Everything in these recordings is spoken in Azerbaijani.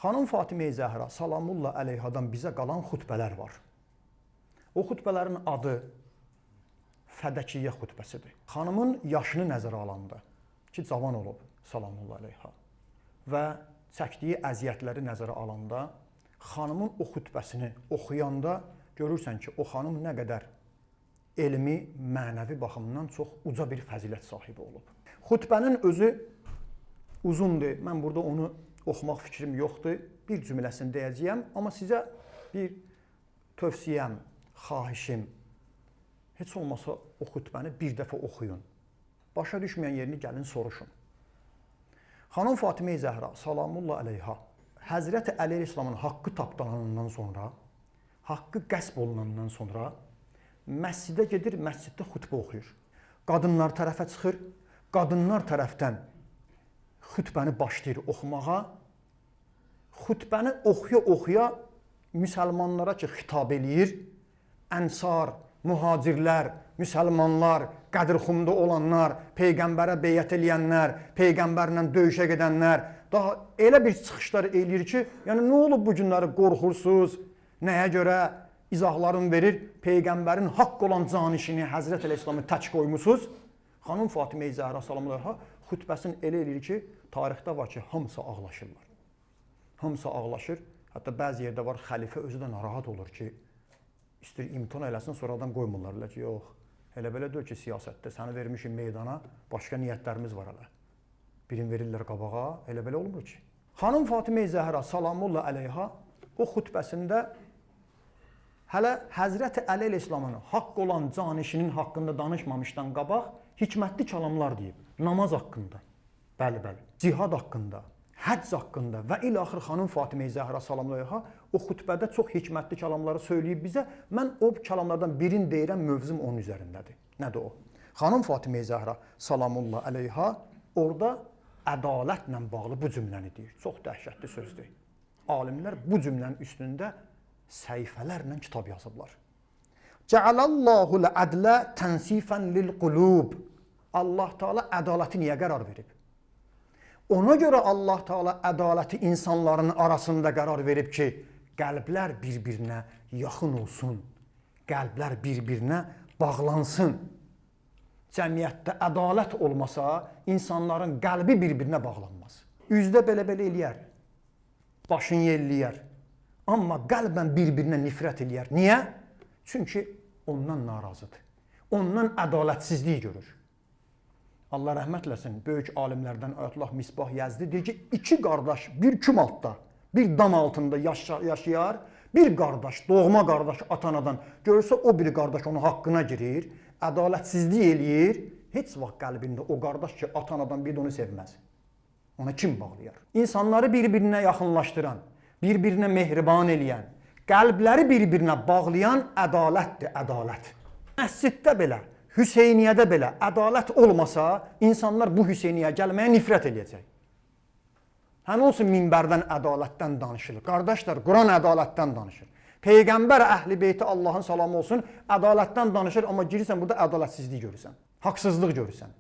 Xanım Fatimə Zəhra salamullah əleyhadan bizə qalan xutbələr var. O xutbələrin adı Fədəkiyyə xutbəsidir. Xanımın yaşını nəzərə alanda ki, cavan olub salamullah əleyha və çəkdiyi əziyyətləri nəzərə alanda xanımın o xutbəsini oxuyanda görürsən ki, o xanım nə qədər elmi, mənəvi baxımdan çox uca bir fəzilət sahibi olub. Xutbənin özü uzundur. Mən burada onu oxumaq fikrim yoxdur. Bir cümləsini deyəcəyəm, amma sizə bir tövsiyəm, xahişim, heç olmasa o xutbəni bir dəfə oxuyun. Başa düşməyən yerini gəlin soruşun. Xanım Fatimə Zəhra salamullah əleyha Həzrəti Əli İslamın haqqı tapdalanandan sonra, haqqı qəsb olunandan sonra məscidə gedir, məsciddə xutbə oxuyur. Qadınlar tərəfə çıxır, qadınlar tərəfdən xutbəni başlayır oxumağa. Xutbəni oxuya-oxuya müsəlmanlara ki, xitab eləyir. Ənsar, mühacirlər, müsəlmanlar, qədirxumda olanlar, Peyğəmbərə beyət eləyənlər, Peyğəmbərlə döyüşə gedənlər, daha elə bir çıxışlar eləyir ki, yəni nə olub bu günləri qorxursuz, nəyə görə izahlarını verir, Peyğəmbərin haqq olan canişini Həzrət Əl-İslamı tək qoymusunuz. Xanım Fatimə Zəhra salamullah xutbəsini elə eləyir ki, tarixdə var ki, hamısı ağlaşırlar. Hamısı ağlaşır. Hətta bəzi yerdə var, xəlifə özü də narahat olur ki, istəyir imtina eləsin, sonradan qoymurlar. Elə ki, yox, elə belə deyil ki, siyasətdə səni vermişim meydana, başqa niyyətlərimiz var hələ. Birini verirlər qabağa, elə belə olmur ki. Xanım Fatimə Zəhra salamullah əleyha o xutbəsində hələ Həzrəti Əli İslamın haqq olan canişinin haqqında danışmamışdan qabaq hikmətli kəlamlar deyib. Namaz haqqında, bəli, cihad haqqında, həcc haqqında və ilaxır xanım Fatimə Zəhra salamullah o xutbədə çox hikmətli kəlamları söyləyib bizə. Mən o kəlamlardan birini deyirəm, mövzum onun üzərindədir. Nədir o? Xanım Fatimə Zəhra salamullah əleyha orada ədalətlə bağlı bu cümləni deyir. Çox dəhşətli sözdür. Alimlər bu cümlənin üstündə səhifələrlə kitab yazıblar. Cəalallahu l-ədlə tənsifən lil-qulub. Allah Teala ədaləti niyə qərar verib? Ona görə Allah Teala ədaləti insanların arasında qərar verib ki, qəlblər bir-birinə yaxın olsun, qəlblər bir-birinə bağlansın. Cəmiyyətdə ədalət olmasa, insanların qəlbi bir-birinə bağlanmaz. Üzdə belə-belə eləyər, başını yelləyər, amma qəlbən bir-birinə nifrət eləyər. Niyə? Çünki ondan narazıdır, ondan ədalətsizliyi görür. Allah rəhmət eləsin, böyük alimlərdən Ayətullah Misbah Yəzdi deyir ki, iki qardaş bir küm altda, bir dam altında yaşayar, bir qardaş, doğma qardaş ata-anadan görürsə o biri qardaş onun haqqına girir, ədalətsizlik eləyir, heç vaxt qəlbində o qardaş ki, ata-anadan bir də onu sevməz. Ona kim bağlayar? İnsanları bir-birinə yaxınlaşdıran, bir-birinə mehriban eləyən, qəlbləri bir-birinə bağlayan ədalətdir, ədalət. Məsciddə belə, Hüseyniyyədə belə ədalət olmasa, insanlar bu Hüseyniyyəyə gəlməyə nifrət eləyəcək. Həmin olsun minbərdən ədalətdən danışılır. Qardaşlar, Quran ədalətdən danışır. Peyğəmbər əhl-i beyti Allahın salamı olsun, ədalətdən danışır, amma girirsən burada ədalətsizlik görürsən, haqsızlıq görürsən.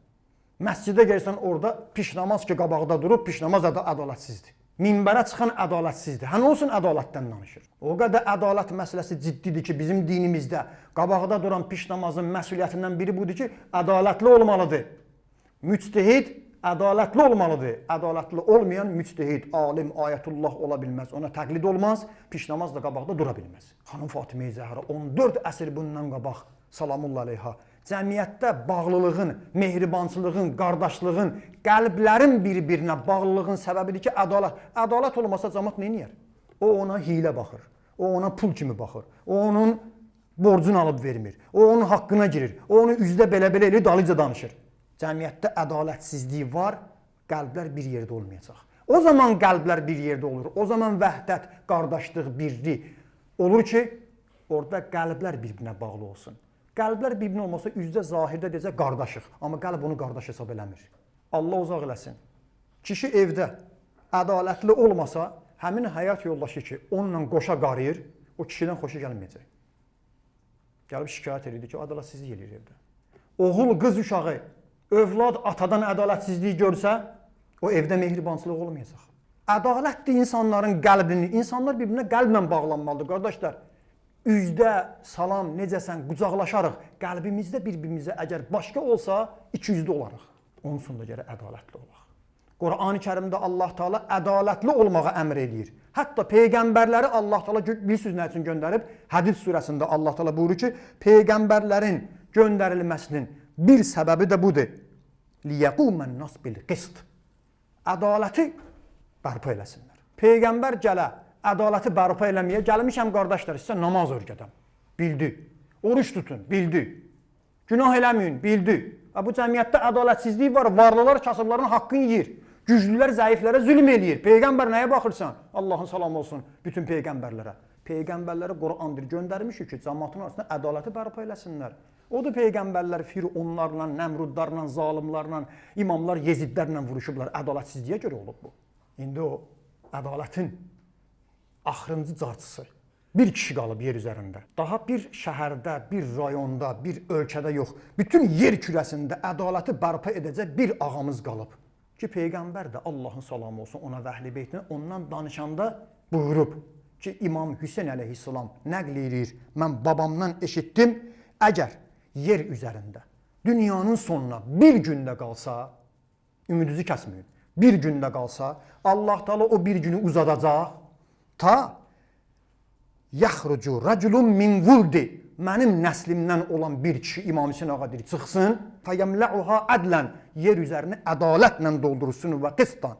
Məscidə gəlsən orada pişnamaz ki, qabaqda durub, pişnamaz ədalətsizdir. Minbərə çıxan ədalətsizdir. Həmin olsun ədalətdən danışır. O qədər ədalət məsələsi ciddidir ki, bizim dinimizdə qabaqda duran pişnamazın məsuliyyətindən biri budur ki, ədalətli olmalıdır. Müctehid ədalətli olmalıdır. Ədalətli olmayan müctehid, alim, ayətullah ola bilməz. Ona təqlid olmaz, pişnamaz da qabaqda dura bilməz. Xanım Fatimə Zəhra 14 əsr bundan qabaq salamullah əleyha cəmiyyətdə bağlılığın, mehribançılığın, qardaşlığın, qəlblərin bir-birinə bağlılığın səbəbidir ki, ədalət olmasa cəmaət nə edir? O ona hilə baxır, o ona pul kimi baxır, o onun borcunu alıb vermir, o onun haqqına girir, o onu üzdə belə-belə eləyir, dalıca danışır. Cəmiyyətdə ədalətsizlik var, qəlblər bir yerdə olmayacaq. O zaman qəlblər bir yerdə olur, o zaman vəhdət, qardaşlıq, birlik olur ki, orada qəlblər bir-birinə bağlı olsun. Qəlblər bir-birinə olmasa üzdə zahirdə deyəcək qardaşıq, amma qəlb onu qardaş hesab eləmir. Allah uzaq eləsin. Kişi evdə ədalətli olmasa, həmin həyat yoldaşı ki, onunla qoşa qarıyır, o kişidən xoşu gəlməyəcək. Gəlib şikayət edir ki, ədalətsizlik eləyir evdə. Oğul, qız uşağı, övlad atadan ədalətsizliyi görsə, o evdə mehribançılıq olmayacaq. Ədalətdir insanların qəlbini. İnsanlar bir-birinə qəlblə bağlanmalıdır, qardaşlar. Üzdə salam, necəsən, qucaqlaşarıq. Qəlbimizdə bir-birimizə əgər başqa olsa, 200-də olarıq. Onun sonunda gərək ədalətli olaq. Qur'an-ı Kərimdə Allah Teala ədalətli olmağa əmr eləyir. Hətta peyğəmbərləri Allah Teala bilirsiniz nə üçün göndərib? Hədid surəsində Allah Teala buyurur ki, peyğəmbərlərin göndərilməsinin bir səbəbi də budur. Liyəqumən nas bil qist. Ədaləti bərpa eləsinlər. Peyğəmbər gələ, ədaləti bərpa eləməyə gəlmişəm qardaşlar, sizə namaz öyrədəm. Bildi. Oruç tutun, bildi. Günah eləməyin, bildi. Və bu cəmiyyətdə ədalətsizlik var, varlılar kasıbların haqqını yeyir. Güclülər zəiflərə zülm eləyir. Peyğəmbər nəyə baxırsan? Allahın salamı olsun bütün peyğəmbərlərə. Peyğəmbərlərə Qur'andır göndərmişik ki, cəmaatın arasında ədaləti bərpa eləsinlər. Odur peyğəmbərlər Fironlarla, Nəmrudlarla, zalimlarla, imamlar Yezidlərlə vuruşublar. Ədalətsizliyə görə olub bu. İndi o ədalətin axırıncı carçısı bir kişi qalıb yer üzərində. Daha bir şəhərdə, bir rayonda, bir ölkədə yox, bütün yer kürəsində ədaləti bərpa edəcək bir ağamız qalıb. Ki, Peyğəmbər də Allahın salamı olsun ona və əhl-i beytinə ondan danışanda buyurub ki, İmam Hüseyn əleyhissalam nəql edir, mən babamdan eşitdim, əgər yer üzərində dünyanın sonuna bir gündə qalsa, ümidinizi kəsməyin, bir gündə qalsa, Allah Teala o bir günü uzadacaq, ta yaxrucu raculun min vuldi, mənim nəslimdən olan bir kişi İmam Hüseyn ağa deyir, çıxsın, fəyəmləuha ədlən, yer üzərini ədalətlə doldursun və qistan,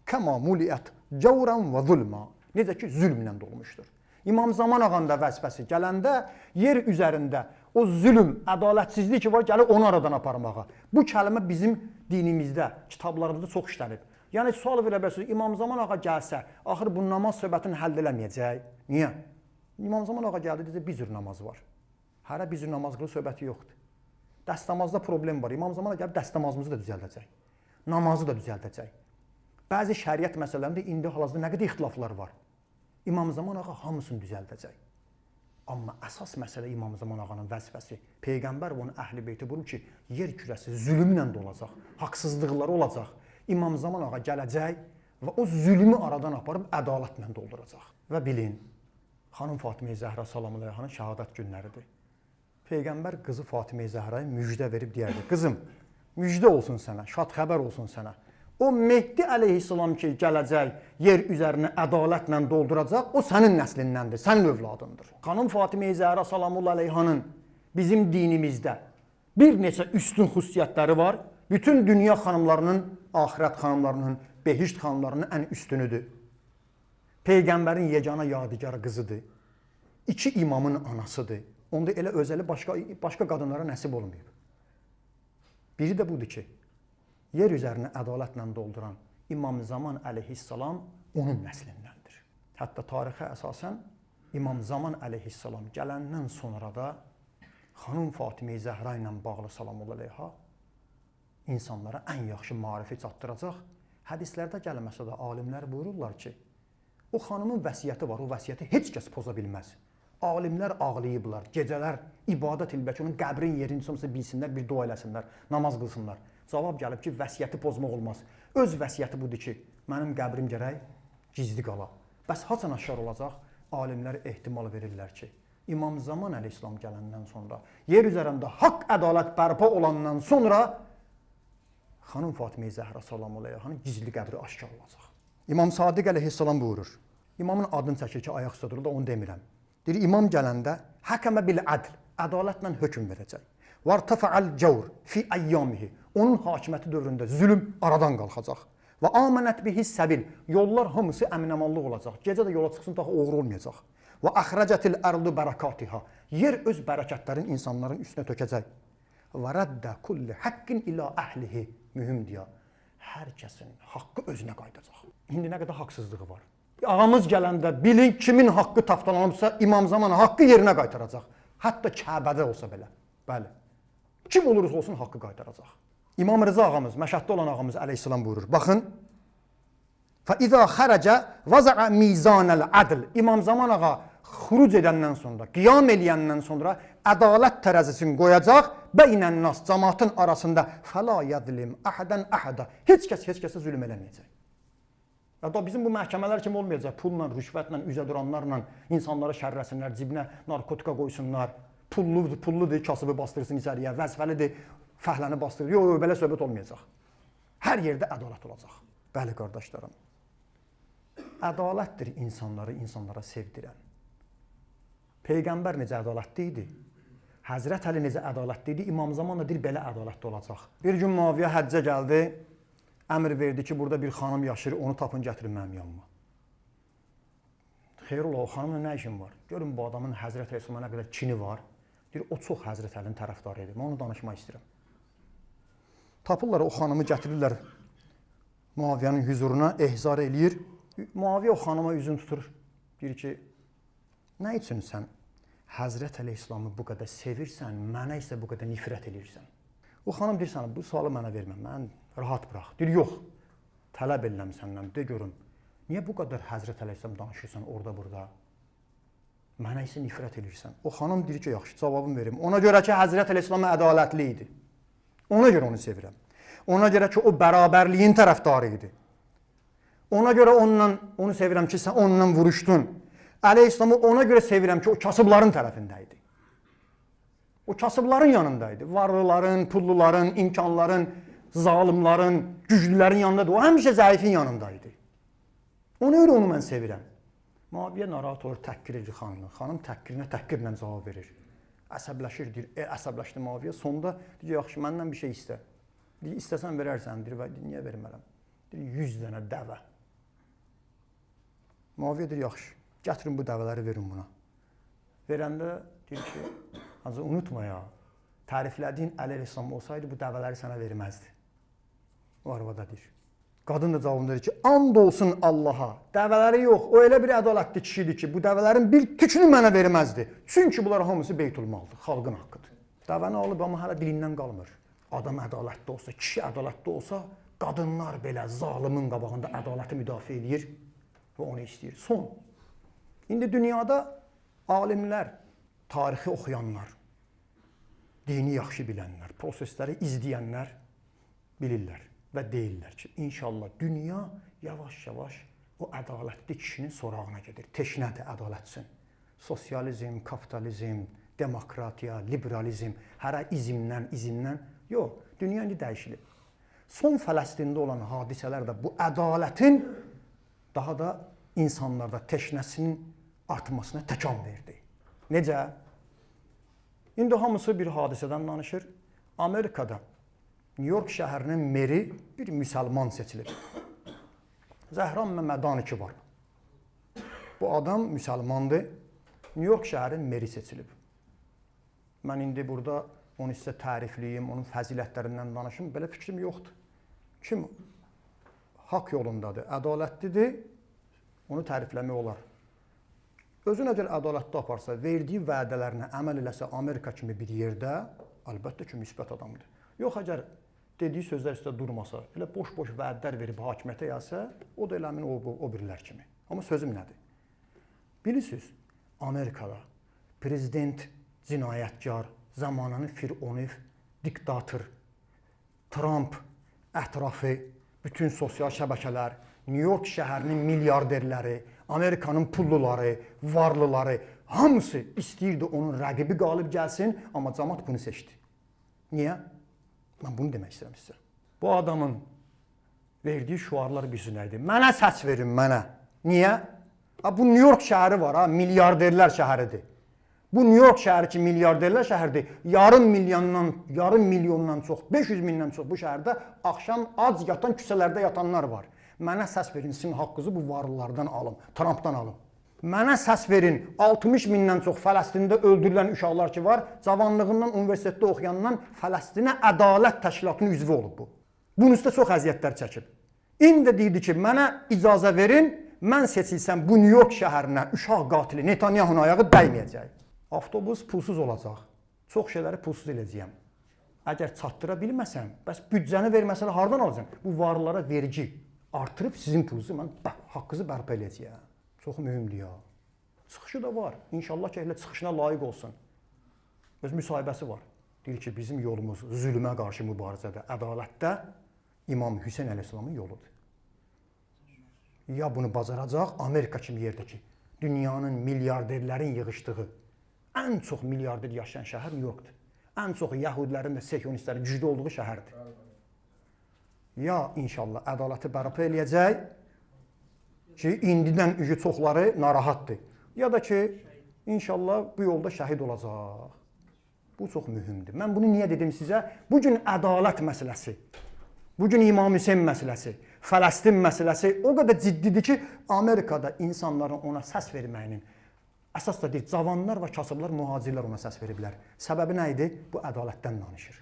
kəma muliət cavran və zulma, necə ki, zülmlə dolmuşdur. İmam Zaman ağanda vəzifəsi gələndə yer üzərində o zülm, ədalətsizlik ki var, gəlir onu aradan aparmağa. Bu kəlmə bizim dinimizdə, kitablarımızda çox işlənib. Yəni, sual verə bilərsiniz, İmam Zaman ağa gəlsə, axır bu namaz söhbətini həll eləməyəcək. Niyə? İmam Zaman ağa gəldi, deyəcək, bir cür namaz var. Hərə bir cür namaz qılır, söhbəti yoxdur. Dəstəmazda problem var. İmam Zaman ağa gəlib dəstəmazımızı da düzəldəcək. Namazı da düzəldəcək. Bəzi şəriət məsələlərində indi hal-hazırda nə qədər ixtilaflar var. İmam Zaman ağa hamısını düzəldəcək. Amma əsas məsələ İmam Zaman ağanın vəzifəsi. Peyğəmbər və onun əhl-i beyti buyurur ki, yer kürəsi zülmlə dolacaq, haqsızlıqları olacaq. İmam Zaman ağa gələcək və o zülmü aradan aparıb ədalətlə dolduracaq. Və bilin, xanım Fatimə Zəhra salamü aleyhanın şəhadət günləridir. Peyğəmbər qızı Fatimə Zəhraya müjdə verib deyərdi, qızım, müjdə olsun sənə, şad xəbər olsun sənə. O Mehdi əleyhissalam ki, gələcək, yer üzərini ədalətlə dolduracaq, o sənin nəslindəndir, sənin övladındır. Xanım Fatimə Zəhra salamü aleyhanın bizim dinimizdə bir neçə üstün xüsusiyyətləri var. Bütün dünya xanımlarının, axirət xanımlarının, behişt xanımlarının ən üstünüdür. Peyğəmbərin yeganə yadigar qızıdır. İki imamın anasıdır. Onda elə özəli başqa qadınlara nəsib olmayıb. Biri də budur ki, yer üzərini ədalətlə dolduran İmam Zaman əleyhissalam onun nəslindəndir. Hətta tarixə əsasən İmam Zaman əleyhissalam gələndən sonra da xanım Fatimə Zəhra ilə bağlı salamullah əleyha insanlara ən yaxşı marifi çatdıracaq. Hədislərdə gəlməsə də alimlər buyururlar ki, o xanımın vəsiyyəti var, o vəsiyyəti heç kəs poza bilməz. Alimlər ağlayıblar, gecələr ibadət ilbəki onun qəbrin yerini somsa bilsinlər, bir dua eləsinlər, namaz qılsınlar. Cavab gəlib ki, vəsiyyəti pozmaq olmaz. Öz vəsiyyəti budur ki, mənim qəbrim gərək gizli qala. Bəs haçan aşkar olacaq? Alimlər ehtimal verirlər ki, İmam Zaman əleyhissalam gələndən sonra, yer üzərində haqq ədalət bərpa olandan sonra xanım Fatimə Zəhra salamü aleyhanın gizli qəbri aşkar olacaq. İmam Sadiq əleyhissalam buyurur. İmamın adını çəkir ki, ayaq üstə durur da onu demirəm. Deyir, imam gələndə həkəmə bil ədl, ədalətlə hökm verəcək. Vartafa'al cawr fi ayyamihi. Onun hakimiyyəti dövründə zülm aradan qalxacaq. Və amanət bihi səbil. Yollar hamısı əmin-əmanlıq olacaq. Gecə də yola çıxsın, daha oğru olmayacaq. Və əxrəcətil ərdu bərakatiha. Yer öz bərəkətlərin insanların üstünə tökəcək. Və rəddə kulli haqqin ilə əhlihi. Mühümdür ya. Hər kəsin haqqı özünə qayıdacaq. İndi nə qədər haqsızlığı var. Ağamız gələndə bilin kimin haqqı tapdalanıbsa İmam Zaman haqqı yerinə qaytaracaq. Hətta Kəbədə olsa belə. Bəli. Kim olursa olsun haqqı qaytaracaq. İmam Rıza ağamız, Məşəddə olan ağamız əleyhissalam buyurur. Baxın. فَإِذَا خَرَجَ وَزَعَ مِيزَانَ الْعَدْلِ İmam Zaman ağa xuruc edəndən sonra, qiyam eləyəndən sonra ədalət tərəzisini qoyacaq, beynən nas, cəmaatın arasında فَلَا يَظْلِمْ أَحَدًا أَحَدًا Heç kəsə zülm eləməyəcək. Ya da bizim bu məhkəmələr kimi olmayacaq. Pulla, rüşvətlə, üzə duranlarla insanlara şərrəsinlər, cibinə narkotika qoysunlar. Pulludur, kasıbı bastırsın içəriyə, vəzifəlidir, fəhləni bastırır. Yox, belə söhbət olmayacaq. Hər yerdə ədalət olacaq. Bəli, qardaşlarım. Ədalətdir insanlara sevdirən. Peyğəmbər necə ədalətli idi? Həzrət Əli necə ədalətli idi? İmam Zaman da deyir, belə ədalətli olacaq. Bir gün Muaviyə həccə gəldi, əmr verdi ki, burada bir xanım yaşayır, onu tapın, gətirin mənim yanıma. Xeyrullah, o xanımla nə işin var? Görün, bu adamın Həzrət Rəsuluna nə qədər kini var. Deyir, o çox Həzrət Əlinin tərəfdarı idi. Mən onu danışmaq istəyirəm. Tapırlar, o xanımı gətirirlər Muaviyyənin hüzuruna, ehzar eləyir. Muaviyyə o xanıma üzün tutur. Deyir ki, nə üçün sən Həzrət Əleyhisselamı bu qədər sevirsən, mənə isə bu qədər nifrət edirsən? O xanım deyir sana, bu sualı mənə vermə, mən rahat bırax. Deyir, yox, tələb edirəm səndən, de görüm. Niyə bu qədər Həzrət Əleyhisselam danışırsan orada, burada? Mənə isə nifrət edirsən. O xanım deyir ki, yaxşı, cavabımı verim. Ona görə ki, Həzrət Əleyhisselam ədalətli idi. Ona görə onu sevirəm. Ona görə ki, o bərabərliyin tərəfdarı idi. Ona görə onu sevirəm ki, sən onunla vuruşdun. Əleyhisselamı ona görə sevirəm ki, o kasıbların tərəfində idi. O kasıbların yanındaydı. Varlıların, pulluların, imkanların, zalimların, güclülərin yanındadır. O həmişə zəifin yanındaydı. Ona görə onu mən sevirəm. Muaviyyə narahat olur, təhqir edir xanımı. Xanım təhqirlə cavab verir. Əsəbləşir, deyir, əsəbləşdi Muaviyyə. Sonda deyir, yaxşı, məndən bir şey istə. Deyir, istəsən verərsən, deyir, niyə vermərəm? Deyir, 100 dənə dəvə. Muaviyyə deyir, yaxşı, gətirin bu dəvələri verin buna. Verəndə deyir ki, ancaq unutma ya, təriflədiyin Əli Əleyhisselam olsaydı bu dəvələri sənə verməzdi. O arvada deyir. Qadın da cavabında deyir ki, and olsun Allaha, dəvələri yox, o elə bir ədalətli kişidir ki, bu dəvələrin bir tükünü mənə verməzdi. Çünki bunlar hamısı Beytülmaldır, xalqın haqqıdır. Dəvəni alıb, amma hələ dilindən qalmır. Adam ədalətli olsa, kişi ədalətli olsa, qadınlar belə zalimin qabağında ədaləti müdafiə edir və onu istəyir. Son. İndi dünyada alimlər, tarixi oxuyanlar, dini yaxşı bilənlər, prosesləri izləyənlər bilirlər və deyirlər ki, inşallah dünya yavaş-yavaş o ədalətli kişinin sorağına gedir. Teşnədir ədalətsin. Sosializm, kapitalizm, demokratiya, liberalizm, hərə izimdən. Yox, dünya indi dəyişilib. Son Fələstində olan hadisələr də bu ədalətin daha da insanlarda teşnəsinin artmasına təkan verdi. Necə? İndi hamısı bir hadisədən danışır. Amerikada New York şəhərinin meri bir müsəlman seçilib. Zəhran Məmədani var. Bu adam müsəlmandır. New York şəhərinin meri seçilib. Mən indi burada onu sizə tərifləyim, onun fəzilətlərindən danışım. Belə fikrim yoxdur. Kim haqq yolundadır, ədalətlidir, onu tərifləmək olar. Özü nə qədər ədalətli aparsa, verdiyi vədələrinə əməl eləsə Amerika kimi bir yerdə, əlbəttə ki, müsbət adamdır. Yox, əgər dediyi sözlər üstə durmasa, elə boş-boş vədlər verib hakimiyyətə gəlsə, o da elə əmin o birilər kimi. Amma sözüm nədir? Bilirsiniz, Amerikada prezident cinayətkar, zamanının Fironov, diktator, Trump ətrafı, bütün sosial şəbəkələr, New York şəhərinin milyarderləri, Amerikanın pulluları, varlıları, hamısı istəyirdi onun rəqibi qalib gəlsin, amma cəmaət bunu seçdi. Niyə? Mən bunu demək istəyirəm sizə. Bu adamın verdiyi şüarlar bir nə idi? Mənə səs verin, mənə. Niyə? Bu New York şəhəri var, milyarderlər şəhəridir. Bu New York şəhəri ki, milyarderlər şəhərdir. Yarım milyondan çox, 500 mindən çox bu şəhərdə axşam ac yatan küçələrdə yatanlar var. Mənə səs verin, sizin haqqınızı bu varlılardan alın, Trumpdan alın. Mənə səs verin, 60 mindən çox Fələstində öldürülən uşaqlar ki var, cavanlığından, universitetdə oxuyandan Fələstinə ədalət təşkilatının üzvü olub bu. Bunun üstə çox əziyyətlər çəkib. İndi deyirdi ki, mənə icazə verin, mən seçilsəm bu New York şəhərinə uşaq qatili Netanyahunun ayağı dəyməyəcək. Avtobus pulsuz olacaq. Çox şeyləri pulsuz eləyəcəyəm. Əgər çatdıra bilməsəm, bəs büdcəni verməsələ hardan alacam? Bu varlılara vergi artırıb sizin pulunuzu mən haqqınızı bərpa eləyəcəyəm. Çox mühümdür ya. Çıxışı da var. İnşallah ki, elə çıxışına layiq olsun. Öz müsahibəsi var. Deyir ki, bizim yolumuz zülmə qarşı mübarizədə, ədalətdə İmam Hüseyn əleyhissalamın yoludur. ya bunu bacaracaq Amerika kimi yerdəki dünyanın milyarderlərin yığışdığı ən çox milyarder yaşayan şəhər New Yorkdur. Ən çox yəhudilərin də sionistlərin güclü olduğu şəhərdir. Ya inşallah ədaləti bərpa eləyəcək ki, indidən çoxları narahatdır. Ya da ki, inşallah bu yolda şəhid olacaq. Bu çox mühümdür. Mən bunu niyə dedim sizə? Bugün ədalət məsələsi, bugün İmam Hüseyn məsələsi, Fələstin məsələsi o qədər ciddidir ki, Amerikada insanların ona səs verməyinin əsas da deyil, cavanlar və kasıblar, mühacirlər ona səs veriblər. Səbəbi nə idi? Bu ədalətdən danışır.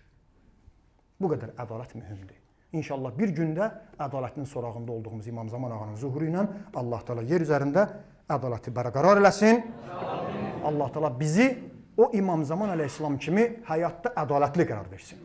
Bu qədər ədalət mühümdür. İnşallah bir gündə ədalətin sorağında olduğumuz İmam Zaman ağanın zuhuru ilə Allah Teala yer üzərində ədaləti bərqərar eləsin. Allah Teala bizi o İmam Zaman əleyhissalam kimi həyatda ədalətli qərar versin.